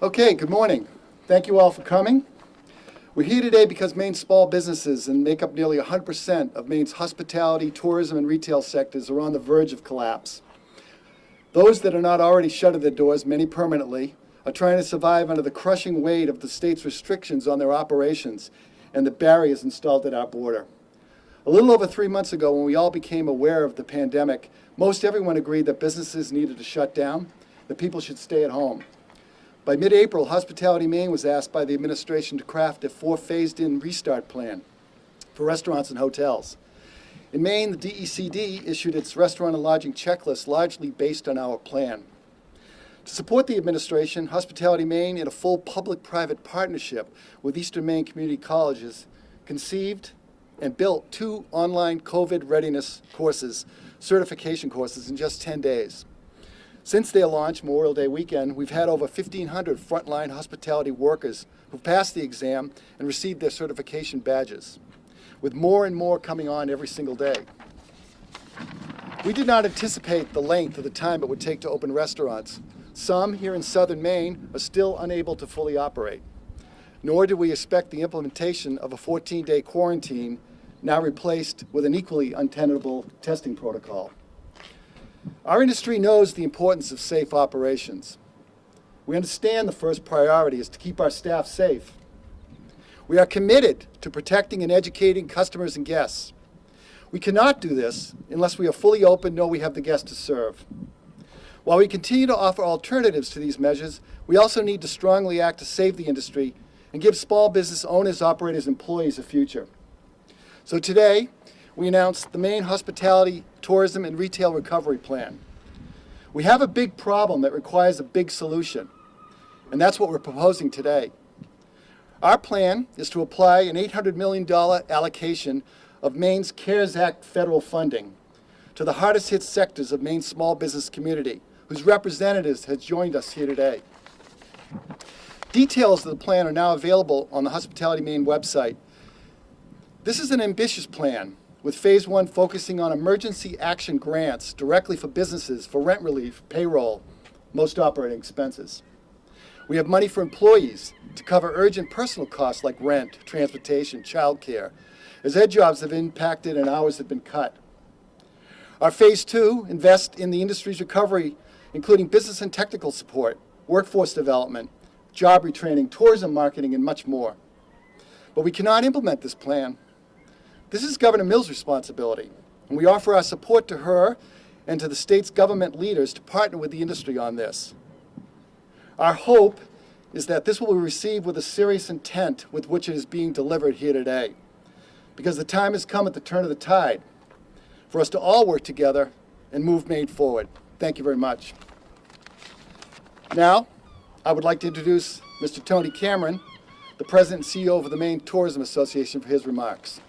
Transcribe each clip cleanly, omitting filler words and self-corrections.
Okay, good morning. Thank you all for coming. We're here today because Maine's small businesses and make up nearly 100% of Maine's hospitality, tourism, and retail sectors are on the verge of collapse. Those that are not already shuttered their doors, many permanently, are trying to survive under the crushing weight of the state's restrictions on their operations and the barriers installed at our border. A little over 3 months ago, when we all became aware of the pandemic, most everyone agreed that businesses needed to shut down, that people should stay at home. By mid-April, Hospitality Maine was asked by the administration to craft a 4 phased-in restart plan for restaurants and hotels. In Maine, the DECD issued its restaurant and lodging checklist largely based on our plan. To support the administration, Hospitality Maine, in a full public-private partnership with Eastern Maine Community Colleges, conceived and built 2 online COVID readiness courses, certification courses, in just 10 days. Since their launch, Memorial Day weekend, we've had over 1,500 frontline hospitality workers who've passed the exam and received their certification badges, with more and more coming on every single day. We did not anticipate the length of the time it would take to open restaurants. Some here in southern Maine are still unable to fully operate. Nor did we expect the implementation of a 14-day quarantine, now replaced with an equally untenable testing protocol. Our industry knows the importance of safe operations. We understand the first priority is to keep our staff safe. We are committed to protecting and educating customers and guests. We cannot do this unless we are fully open, know we have the guests to serve. While we continue to offer alternatives to these measures, we also need to strongly act to save the industry and give small business owners, operators, employees a future. So today, we announced the Maine Hospitality, Tourism, and Retail Recovery Plan. We have a big problem that requires a big solution, and that's what we're proposing today. Our plan is to apply an $800 million allocation of Maine's CARES Act federal funding to the hardest hit sectors of Maine's small business community, whose representatives have joined us here today. Details of the plan are now available on the Hospitality Maine website. This is an ambitious plan, with Phase 1 focusing on emergency action grants directly for businesses for rent relief, payroll, most operating expenses. We have money for employees to cover urgent personal costs like rent, transportation, childcare, as ed jobs have impacted and hours have been cut. Our Phase 2 invests in the industry's recovery, including business and technical support, workforce development, job retraining, tourism marketing, and much more. But we cannot implement this plan. This is Governor Mills' responsibility, and we offer our support to her and to the state's government leaders to partner with the industry on this. Our hope is that this will be received with the serious intent with which it is being delivered here today, because the time has come at the turn of the tide for us to all work together and move Maine forward. Thank you very much. Now, I would like to introduce Mr. Tony Cameron, the President and CEO of the Maine Tourism Association, for his remarks.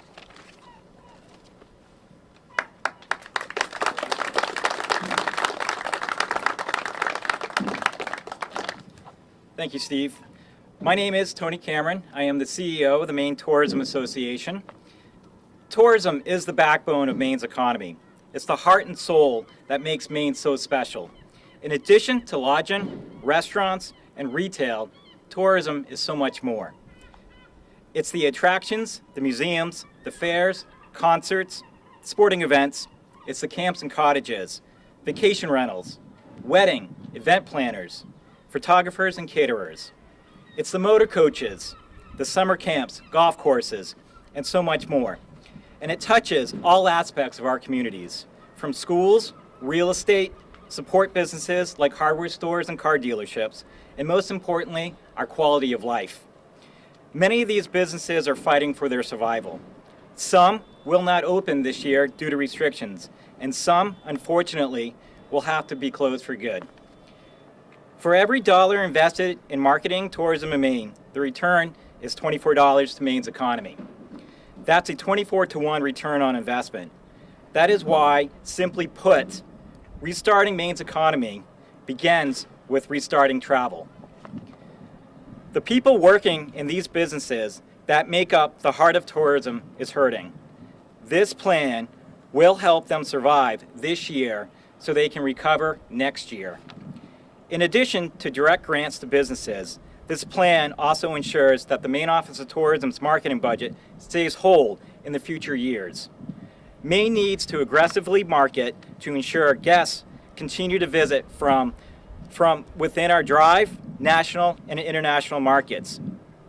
Thank you, Steve. My name is Tony Cameron. I am the CEO of the Maine Tourism Association. Tourism is the backbone of Maine's economy. It's the heart and soul that makes Maine so special. In addition to lodging, restaurants, and retail, tourism is so much more. It's the attractions, the museums, the fairs, concerts, sporting events. It's the camps and cottages, vacation rentals, wedding, event planners, photographers and caterers. It's the motor coaches, the summer camps, golf courses, and so much more. And it touches all aspects of our communities, from schools, real estate, support businesses like hardware stores and car dealerships, and most importantly, our quality of life. Many of these businesses are fighting for their survival. Some will not open this year due to restrictions, and some, unfortunately, will have to be closed for good. For every dollar invested in marketing tourism in Maine, the return is $24 to Maine's economy. That's a 24-to-1 return on investment. That is why, simply put, restarting Maine's economy begins with restarting travel. The people working in these businesses that make up the heart of tourism is hurting. This plan will help them survive this year so they can recover next year. In addition to direct grants to businesses, this plan also ensures that the Maine Office of Tourism's marketing budget stays whole in the future years. Maine needs to aggressively market to ensure guests continue to visit from within our drive, national, and international markets.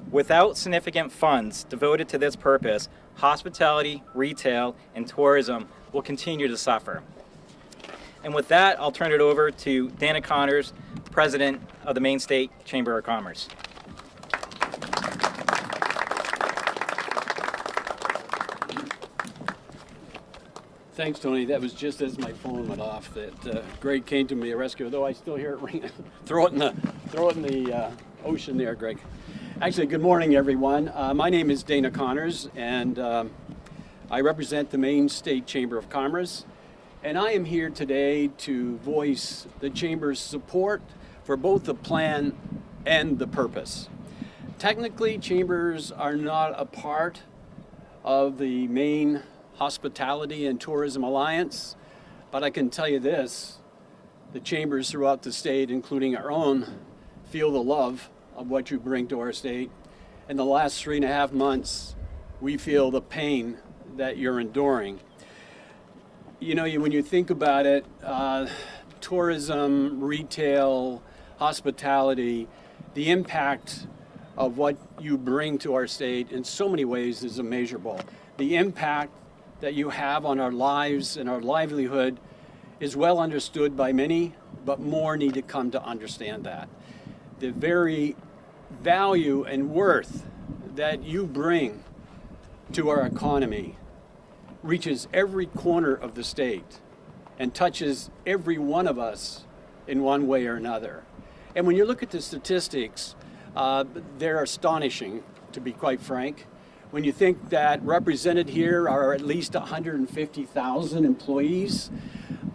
Without significant funds devoted to this purpose, hospitality, retail, and tourism will continue to suffer. And with that, I'll turn it over to Dana Connors, President of the Maine State Chamber of Commerce. Thanks, Tony. That was just as my phone went off that Greg came to me a rescue, though I still hear it ringing. Throw it in the ocean there, Greg. Actually, good morning, everyone. My name is Dana Connors, and I represent the Maine State Chamber of Commerce. And I am here today to voice the Chamber's support for both the plan and the purpose. Technically, chambers are not a part of the Maine Hospitality and Tourism Alliance, but I can tell you this, the chambers throughout the state, including our own, feel the love of what you bring to our state. In the last 3.5 months, we feel the pain that you're enduring. You know, when you think about it, tourism, retail, hospitality, the impact of what you bring to our state in so many ways is immeasurable. The impact that you have on our lives and our livelihood is well understood by many, but more need to come to understand that. The very value and worth that you bring to our economy reaches every corner of the state and touches every one of us in one way or another. And when you look at the statistics, they're astonishing, to be quite frank. When you think that represented here are at least 150,000 employees,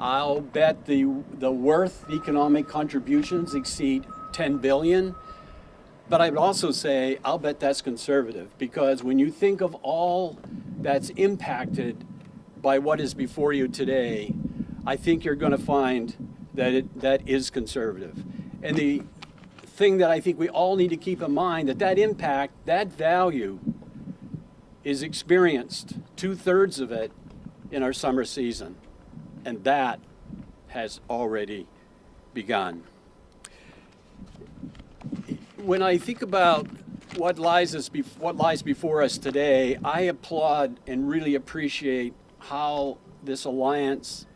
I'll bet the worth, the economic contributions exceed 10 billion. But I would also say, I'll bet that's conservative, because when you think of all that's impacted by what is before you today, I think you're going to find that that is conservative. And the thing that I think we all need to keep in mind, that impact, that value is experienced, 2/3 of it, in our summer season. And that has already begun. When I think about what lies before us today, I applaud and really appreciate how this alliance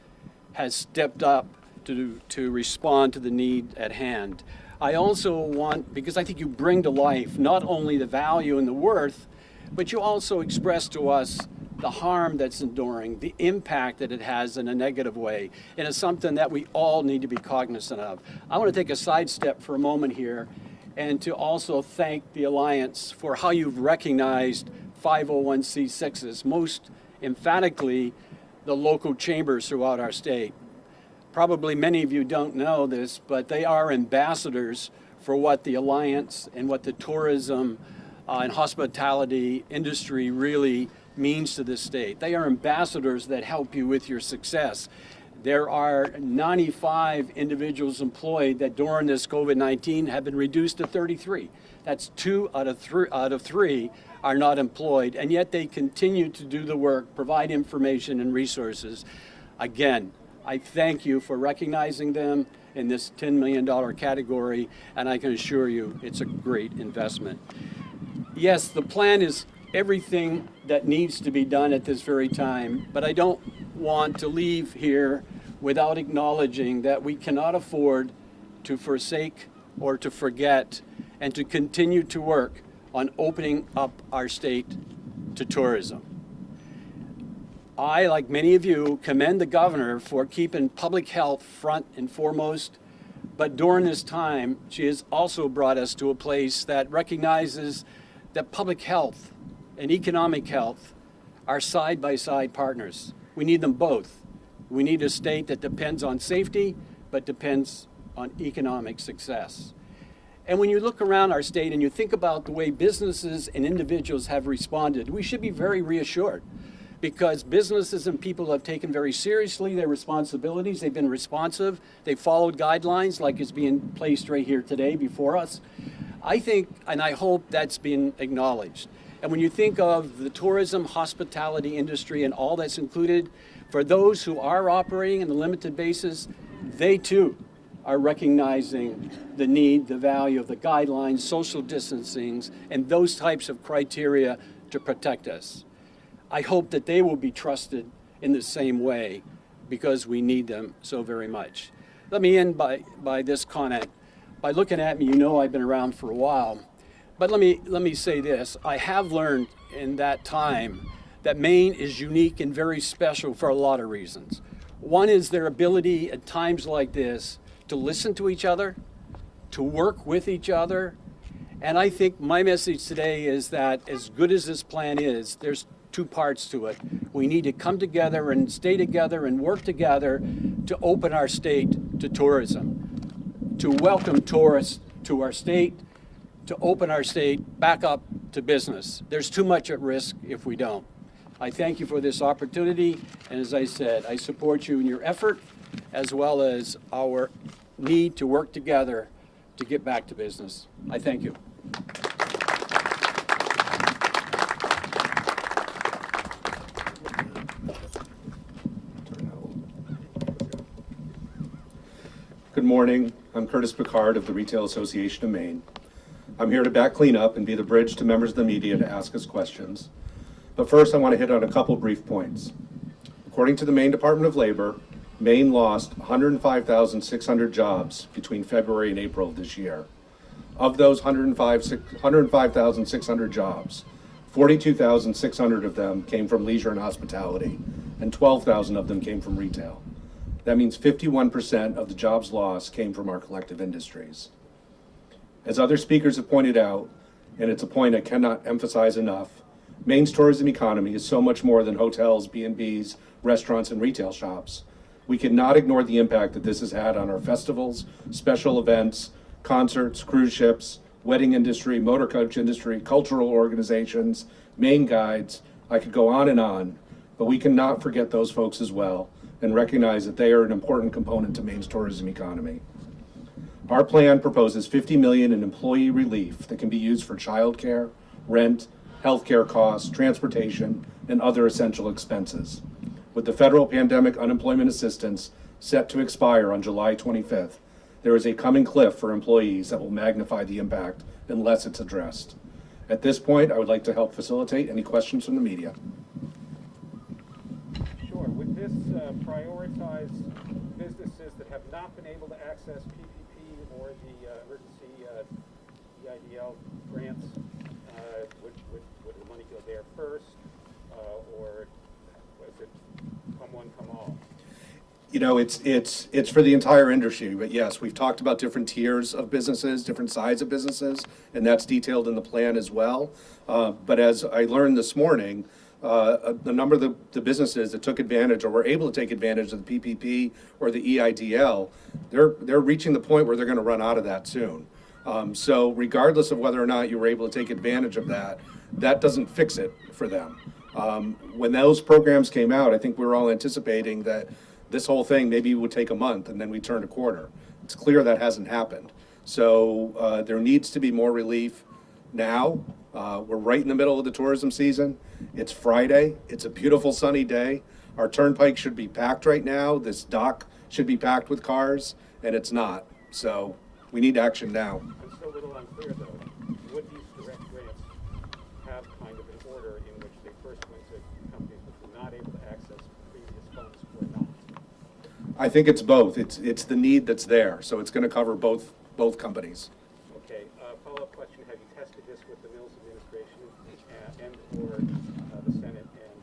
has stepped up to respond to the need at hand. I also want, because I think you bring to life not only the value and the worth, but you also express to us the harm that's enduring, the impact that it has in a negative way, and it's something that we all need to be cognizant of. I want to take a sidestep for a moment here and to also thank the Alliance for how you've recognized 501c6s, most emphatically the local chambers throughout our state. Probably many of you don't know this, but they are ambassadors for what the Alliance and what the tourism and hospitality industry really means to this state. They are ambassadors that help you with your success. There are 95 individuals employed that during this COVID-19 have been reduced to 33. That's 2 out of 3 are not employed, and yet they continue to do the work, provide information and resources. Again, I thank you for recognizing them in this $10 million category, and I can assure you it's a great investment. Yes, the plan is everything that needs to be done at this very time, but I don't want to leave here without acknowledging that we cannot afford to forsake or to forget and to continue to work on opening up our state to tourism. I, like many of you, commend the governor for keeping public health front and foremost, but during this time, she has also brought us to a place that recognizes that public health and economic health are side-by-side partners. We need them both. We need a state that depends on safety, but depends on economic success. And when you look around our state and you think about the way businesses and individuals have responded, we should be very reassured, because businesses and people have taken very seriously their responsibilities. They've been responsive. They've followed guidelines like is being placed right here today before us. I think, and I hope that's been acknowledged. And when you think of the tourism, hospitality industry and all that's included, for those who are operating on a limited basis, they too are recognizing the need, the value of the guidelines, social distancing, and those types of criteria to protect us. I hope that they will be trusted in the same way because we need them so very much. Let me end by this comment. By looking at me, you know I've been around for a while. But let me say this. I have learned in that time that Maine is unique and very special for a lot of reasons. One is their ability at times like this to listen to each other, to work with each other. And I think my message today is that as good as this plan is, there's two parts to it. We need to come together and stay together and work together to open our state to tourism, to welcome tourists to our state, to open our state back up to business. There's too much at risk if we don't. I thank you for this opportunity, and as I said, I support you in your effort as well as our need to work together to get back to business. I thank you. Good morning. I'm Curtis Picard of the Retail Association of Maine. I'm here to back clean up and be the bridge to members of the media to ask us questions. But first, I want to hit on a couple brief points. According to the Maine Department of Labor, Maine lost 105,600 jobs between February and April of this year. Of those 105,600 jobs, 42,600 of them came from leisure and hospitality, and 12,000 of them came from retail. That means 51% of the jobs lost came from our collective industries. As other speakers have pointed out, and it's a point I cannot emphasize enough, Maine's tourism economy is so much more than hotels, B&Bs, restaurants, and retail shops. We cannot ignore the impact that this has had on our festivals, special events, concerts, cruise ships, wedding industry, motor coach industry, cultural organizations, Maine guides. I could go on, but we cannot forget those folks as well and recognize that they are an important component to Maine's tourism economy. Our plan proposes $50 million in employee relief that can be used for childcare, rent, healthcare costs, transportation, and other essential expenses. With the federal pandemic unemployment assistance set to expire on July 25th, there is a coming cliff for employees that will magnify the impact unless it's addressed. At this point, I would like to help facilitate any questions from the media. Sure. Would this prioritize businesses that have not been able to access PPP or the emergency EIDL grants? Would the money go there first, or was it come one, come all? You know, it's for the entire industry, but yes, we've talked about different tiers of businesses, different sides of businesses, and that's detailed in the plan as well. But as I learned this morning, the number of the businesses that took advantage or were able to take advantage of the PPP or the EIDL, they're reaching the point where they're going to run out of that soon. So regardless of whether or not you were able to take advantage of that, that doesn't fix it for them. When those programs came out, I think we were all anticipating that this whole thing maybe would take a month and then we turn a quarter. It's clear that hasn't happened. So there needs to be more relief now. We're right in the middle of the tourism season. It's Friday. It's a beautiful sunny day. Our turnpike should be packed right now. This dock should be packed with cars, and it's not. So we need action now. I'm still a little unclear, though. Would these direct grants have kind of an order in which they first went to companies which were not able to access previous funds or not? I think it's both. It's the need that's there. So it's going to cover both companies. Okay. Follow-up question: have you tested this with the Mills administration and/or the Senate and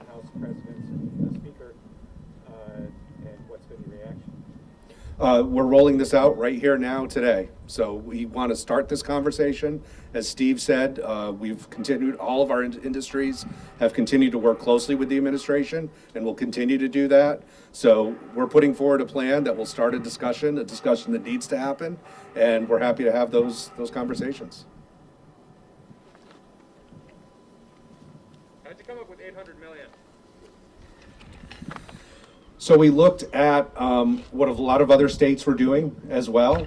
House presidents and the Speaker? And what's been the reaction? We're rolling this out right here now today. So we want to start this conversation. As Steve said, we've continued, all of our industries have continued to work closely with the administration and will continue to do that. So we're putting forward a plan that will start a discussion that needs to happen, and we're happy to have those conversations. I'd like to come up with 800 million? So we looked at what a lot of other states were doing as well.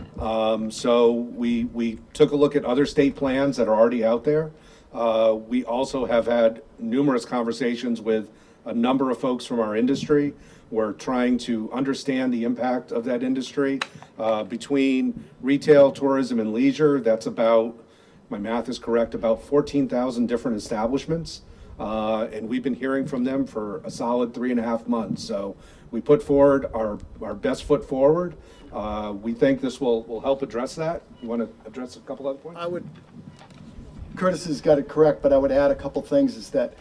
So we took a look at other state plans that are already out there. We also have had numerous conversations with a number of folks from our industry. We're trying to understand the impact of that industry. Between retail, tourism, and leisure, that's about, my math is correct, about 14,000 different establishments. And we've been hearing from them for a solid 3.5 months. So we put forward our best foot forward. We think this will help address that. You want to address a couple other points? Curtis has got it correct, but I would add a couple things is that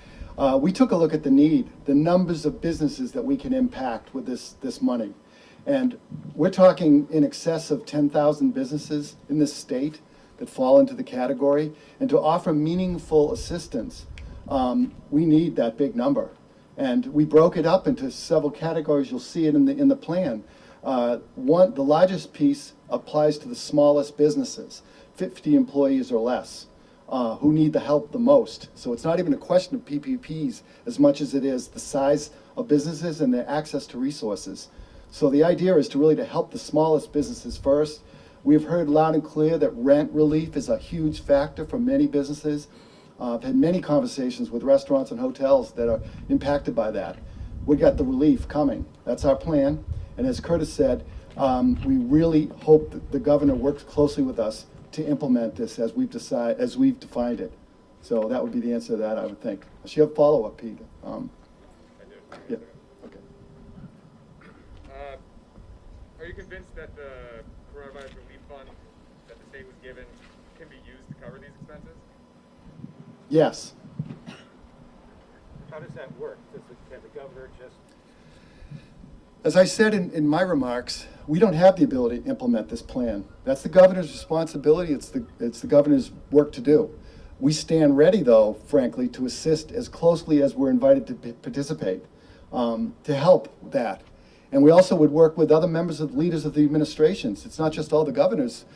we took a look at the numbers of businesses that we can impact with this money. And we're talking in excess of 10,000 businesses in this state that fall into the category. And to offer meaningful assistance, we need that big number. And we broke it up into several categories. You'll see it in the plan. The largest piece applies to the smallest businesses, 50 employees or less, who need the help the most. So it's not even a question of PPPs as much as it is the size of businesses and their access to resources. So the idea is to help the smallest businesses first. We've heard loud and clear that rent relief is a huge factor for many businesses. I've had many conversations with restaurants and hotels that are impacted by that. We got the relief coming. That's our plan. And as Curtis said, we really hope that the governor works closely with us to implement this as we've defined it. So that would be the answer to that, I would think. Does you have follow-up, Pete? I do. Yeah. Okay. Are you convinced that the coronavirus relief fund that the state was given can be used to cover these expenses? Yes. How does that work? Can the governor just... As I said in my remarks, we don't have the ability to implement this plan. That's the governor's responsibility. It's the governor's work to do. We stand ready, though, frankly, to assist as closely as we're invited to participate, to help that. And we also would work with other leaders of the administrations. It's not just all the governor's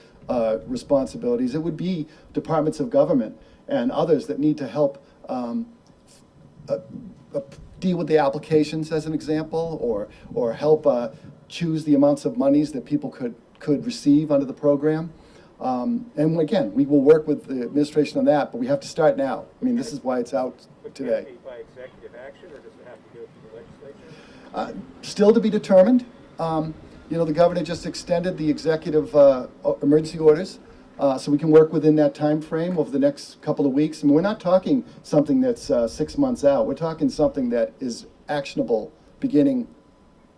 responsibilities. It would be departments of government and others that need to help deal with the applications, as an example, or help choose the amounts of monies that people could receive under the program. And again, we will work with the administration on that, but we have to start now. I mean, this is why it's out today. Can it be by executive action, or does it have to go through the legislature? Still to be determined. The governor just extended the executive emergency orders, so we can work within that time frame over the next couple of weeks. And we're not talking something that's 6 months out. We're talking something that is actionable beginning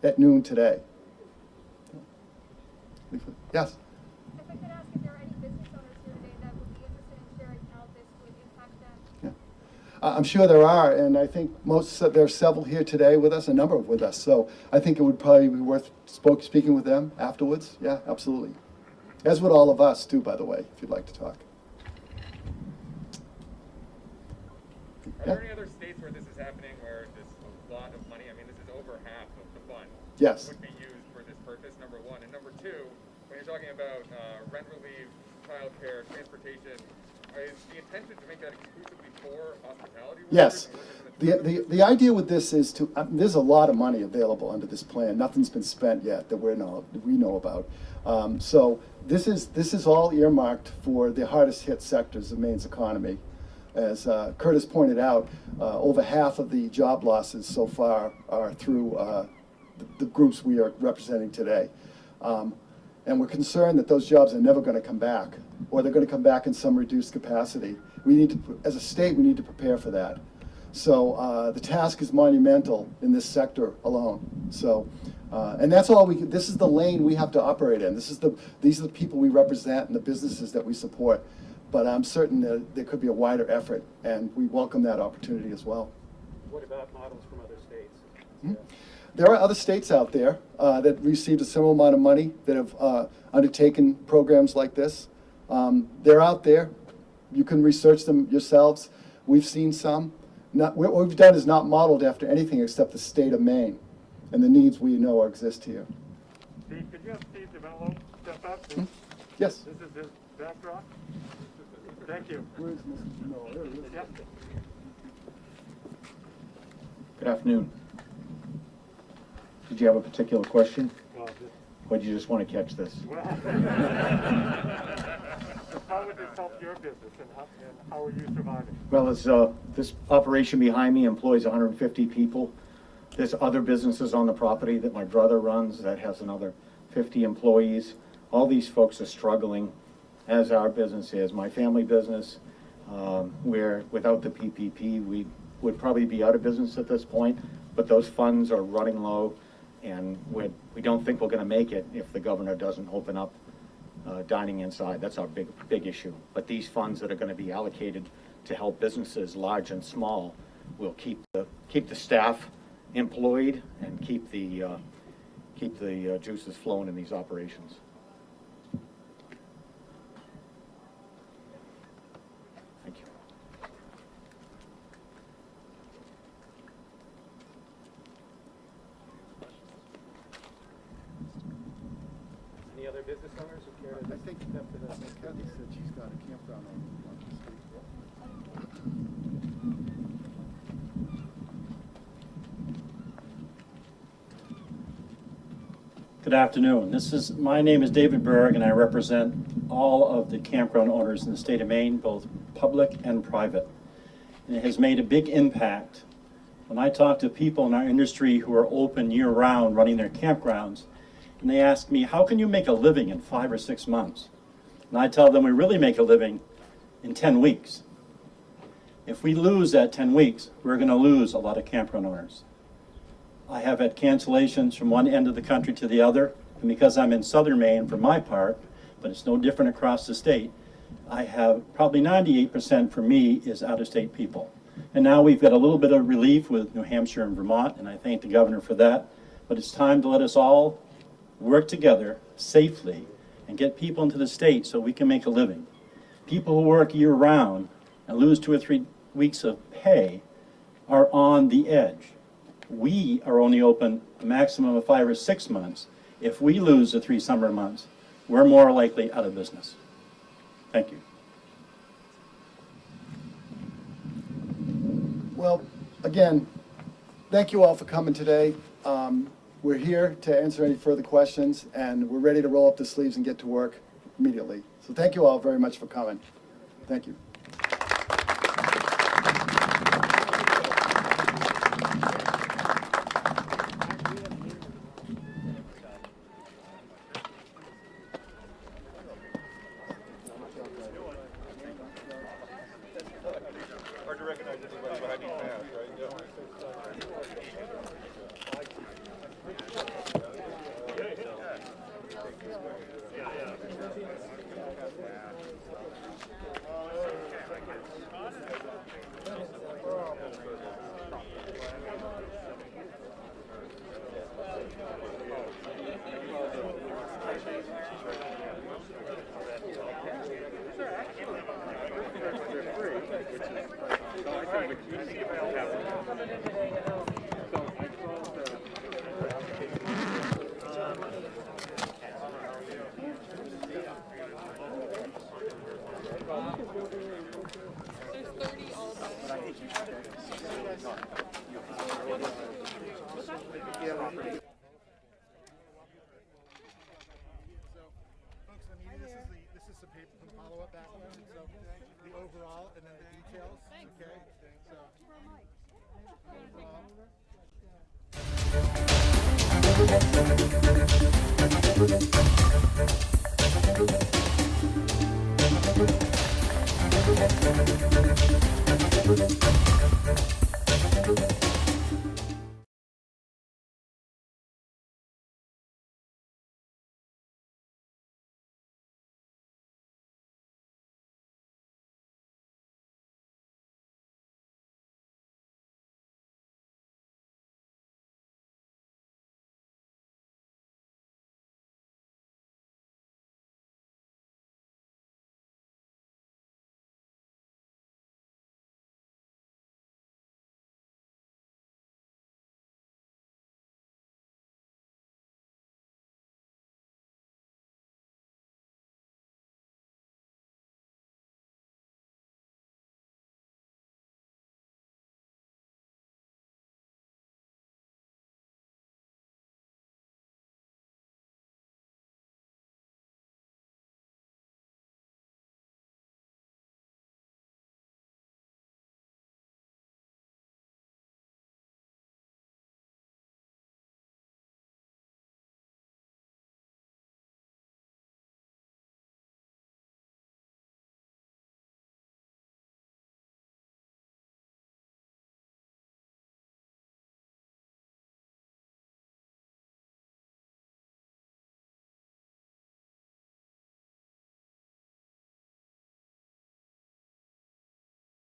at noon today. Yes? If I could ask if there are any business owners here today that would be interested in sharing how this would impact them? Yeah. I'm sure there are, and I think there are several here today with us, a number with us. So I think it would probably be worth speaking with them afterwards. Yeah, absolutely. As would all of us, too, by the way, if you'd like to talk. Are there any other states where this is happening, where this lot of money, I mean, this is over half of the fund, Yes. would be used for this purpose, number one? And number two, when you're talking about rent relief, childcare, transportation, is the intention to make that exclusively for hospitality workers? Yes. and workers in the The idea with this is there's a lot of money available under this plan. Nothing's been spent yet that we know about. So this is all earmarked for the hardest hit sectors of Maine's economy. As Curtis pointed out, over half of the job losses so far are through the groups we are representing today. And we're concerned that those jobs are never going to come back, or they're going to come back in some reduced capacity. We need to, as a state, we need to prepare for that. So the task is monumental in this sector alone. So, and that's all this is the lane we have to operate in. These are the people we represent and the businesses that we support. But I'm certain that there could be a wider effort, and we welcome that opportunity as well. What about models from other states? Mm-hmm. There are other states out there that received a similar amount of money that have undertaken programs like this. They're out there. You can research them yourselves. We've seen some. What we've done is not modeled after anything except the state of Maine and the needs we know exist here. Steve, could you have Steve DeMello step up? Yes. This is his backdrop. Thank you. Where's Mr. No, there he is. Yep. Good afternoon. Did you have a particular question? Or did you just want to catch this? How would this help your business and how are you surviving? Well, it's, this operation behind me employs 150 people. There's other businesses on the property that my brother runs that has another 50 employees. All these folks are struggling, as our business is. My family business, where without the PPP, we would probably be out of business at this point, but those funds are running low, and we don't think we're going to make it if the governor doesn't open up dining inside. That's our big issue. But these funds that are going to be allocated to help businesses large and small will keep the staff employed and keep the juices flowing in these operations. Thank you. Any other business owners who care to I think step to the Kathy said she's got a campground on the street. Good afternoon. My name is David Berg, and I represent all of the campground owners in the state of Maine, both public and private. And it has made a big impact. When I talk to people in our industry who are open year-round running their campgrounds, and they ask me, how can you make a living in 5 or 6 months? And I tell them we really make a living in 10 weeks. If we lose that 10 weeks, we're going to lose a lot of campground owners. I have had cancellations from one end of the country to the other, and because I'm in southern Maine for my part, but it's no different across the state, I have probably 98% for me is out-of-state people. And now we've got a little bit of relief with New Hampshire and Vermont, and I thank the governor for that. But it's time to let us all work together safely and get people into the state so we can make a living. People who work year-round and lose 2 or 3 weeks of pay are on the edge. We are only open a maximum of 5 or 6 months. If we lose the 3 summer months, we're more likely out of business. Thank you. Well, again, thank you all for coming today. We're here to answer any further questions, and we're ready to roll up the sleeves and get to work immediately. So thank you all very much for coming. Thank you. Hard to recognize anybody behind these masks, right? Folks in the meeting, this is some paper from follow-up background, so the overall and then the details, okay? So overall.